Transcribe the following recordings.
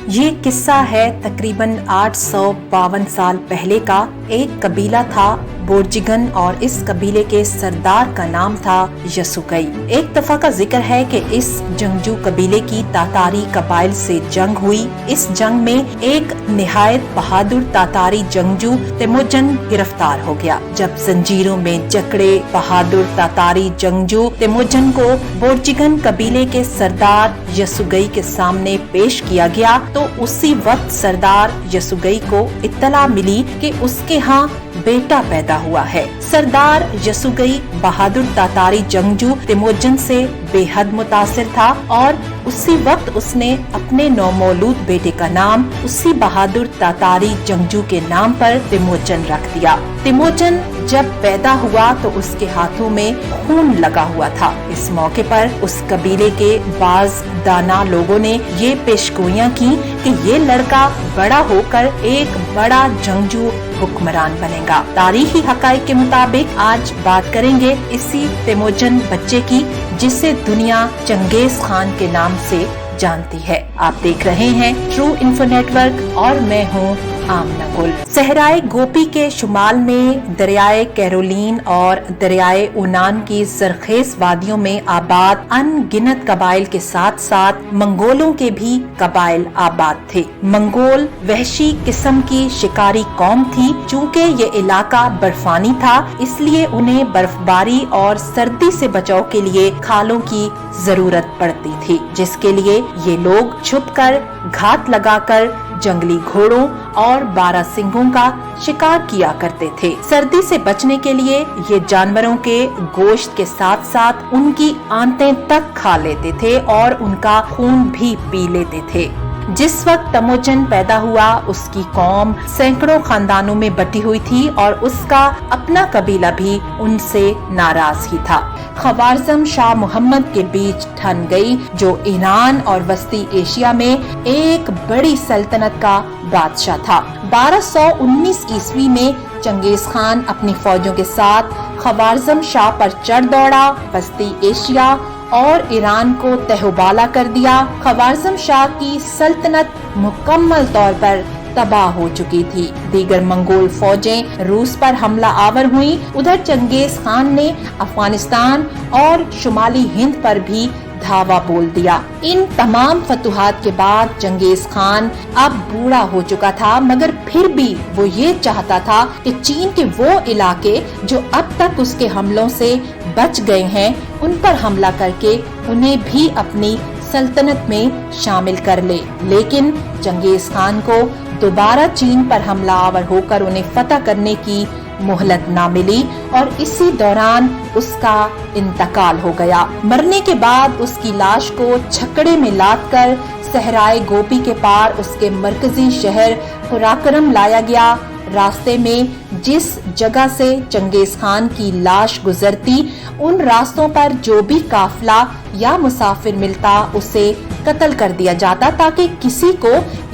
یہ قصہ ہے تقریباً 852 سال پہلے کا۔ ایک قبیلہ تھا بورجگن اور اس قبیلے کے سردار کا نام تھا یسوگئی۔ ایک دفعہ کا ذکر ہے کہ اس جنگجو قبیلے کی تاتاری قبائل سے جنگ ہوئی۔ اس جنگ میں ایک نہایت بہادر تاتاری جنگجو تیموجن گرفتار ہو گیا۔ جب زنجیروں میں جکڑے بہادر تاتاری جنگجو تیموجن کو بورجگن قبیلے کے سردار یسوگئی کے سامنے پیش کیا گیا تو اسی وقت سردار یسوگئی کو اطلاع ملی کہ اس کے ہاں بیٹا پیدا ہوا ہے۔ سردار یسوگئی بہادر تاتاری جنگجو تیموجن سے بے حد متاثر تھا اور اسی وقت اس نے اپنے نومولود بیٹے کا نام اسی بہادر تاتاری جنگجو کے نام پر تیموجن رکھ دیا۔ تیموجن جب پیدا ہوا تو اس کے ہاتھوں میں خون لگا ہوا تھا۔ اس موقع پر اس قبیلے کے بعض دانا لوگوں نے یہ پیشگوئیاں کی کہ یہ لڑکا بڑا ہو کر ایک بڑا جنگجو حکمران بنے گا۔ تاریخی حقائق کے مطابق آج بات کریں گے اسی تیموجن بچے کی جسے دنیا چنگیز خان کے نام سے جانتی ہے۔ آپ دیکھ رہے ہیں ٹرو انفو نیٹ ورک اور میں ہوں آمنہ گل۔ صحرائے گوپی کے شمال میں دریائے کیرولین اور دریائے اونان کی زرخیز وادیوں میں آباد ان گنت قبائل کے ساتھ ساتھ منگولوں کے بھی قبائل آباد تھے۔ منگول وحشی قسم کی شکاری قوم تھی۔ چونکہ یہ علاقہ برفانی تھا اس لیے انہیں برف باری اور سردی سے بچاؤ کے لیے کھالوں کی ضرورت پڑتی تھی، جس کے لیے یہ لوگ چھپ کر گھات لگا کر جنگلی گھوڑوں اور بارہ سنگھوں کا شکار کیا کرتے تھے۔ سردی سے بچنے کے لیے یہ جانوروں کے گوشت کے ساتھ ساتھ ان کی آنتیں تک کھا لیتے تھے اور ان کا خون بھی پی لیتے تھے۔ جس وقت تیموجن پیدا ہوا اس کی قوم سینکڑوں خاندانوں میں بٹی ہوئی تھی اور اس کا اپنا قبیلہ بھی ان سے ناراض ہی تھا۔ خوارزم شاہ محمد کے بیچ ٹھن گئی جو ایران اور وسطی ایشیا میں ایک بڑی سلطنت کا بادشاہ تھا۔ 1219 عیسوی میں چنگیز خان اپنی فوجوں کے ساتھ خوارزم شاہ پر چڑھ دوڑا، وسطی ایشیا اور ایران کو تہو بالا کر دیا۔ خوارزم شاہ کی سلطنت مکمل طور پر تباہ ہو چکی تھی۔ دیگر منگول فوجیں روس پر حملہ آور ہوئیں۔ ادھر چنگیز خان نے افغانستان اور شمالی ہند پر بھی دھاوا بول دیا۔ ان تمام فتوحات کے بعد چنگیز خان اب بوڑھا ہو چکا تھا، مگر پھر بھی وہ یہ چاہتا تھا کہ چین کے وہ علاقے جو اب تک اس کے حملوں سے بچ گئے ہیں ان پر حملہ کر کے انہیں بھی اپنی سلطنت میں شامل کر لے۔ لیکن چنگیز خان کو دوبارہ چین پر حملہ آور ہو کر انہیں فتح کرنے کی مہلت نہ ملی اور اسی دوران اس کا انتقال ہو گیا۔ مرنے کے بعد اس کی لاش کو چھکڑے میں لاد کر صحرائے گوپی کے پار اس کے مرکزی شہر قراقرم لایا گیا۔ راستے میں جس جگہ سے چنگیز خان کی لاش گزرتی ان راستوں پر جو بھی قافلہ یا مسافر ملتا اسے قتل کر دیا جاتا تاکہ کسی کو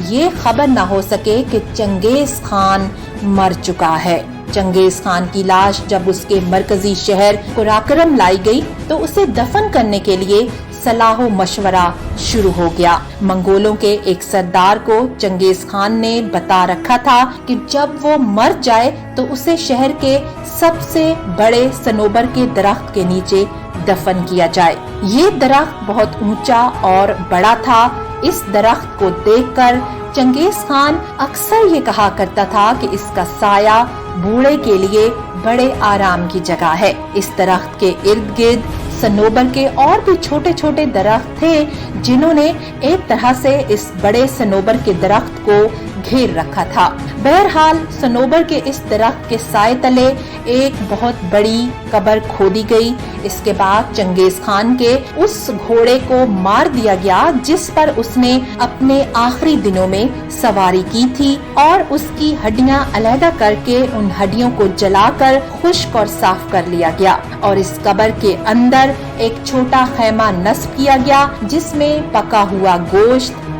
یہ خبر نہ ہو سکے کہ چنگیز خان مر چکا ہے۔ چنگیز خان کی لاش جب اس کے مرکزی شہر قراقرم لائی گئی تو اسے دفن کرنے کے لیے صلاح و مشورہ شروع ہو گیا۔ منگولوں کے ایک سردار کو چنگیز خان نے بتا رکھا تھا کہ جب وہ مر جائے تو اسے شہر کے سب سے بڑے صنوبر کے درخت کے نیچے دفن کیا جائے۔ یہ درخت بہت اونچا اور بڑا تھا۔ اس درخت کو دیکھ کر چنگیز خان اکثر یہ کہا کرتا تھا کہ اس کا سایہ بوڑھے کے لیے بڑے آرام کی جگہ ہے۔ اس درخت کے ارد گرد صنوبر کے اور بھی چھوٹے چھوٹے درخت تھے جنہوں نے ایک طرح سے اس بڑے صنوبر کے درخت کو گھیر رکھا تھا۔ بہرحال صنوبر کے اس درخت کے سائے تلے ایک بہت بڑی قبر کھودی گئی۔ اس کے بعد چنگیز خان کے اس گھوڑے کو مار دیا گیا جس پر اس نے اپنے آخری دنوں میں سواری کی تھی اور اس کی ہڈیاں علیحدہ کر کے ان ہڈیوں کو جلا کر خشک اور صاف کر لیا گیا اور اس قبر کے اندر ایک چھوٹا خیمہ نصب کیا گیا جس میں پکا ہوا گوشت،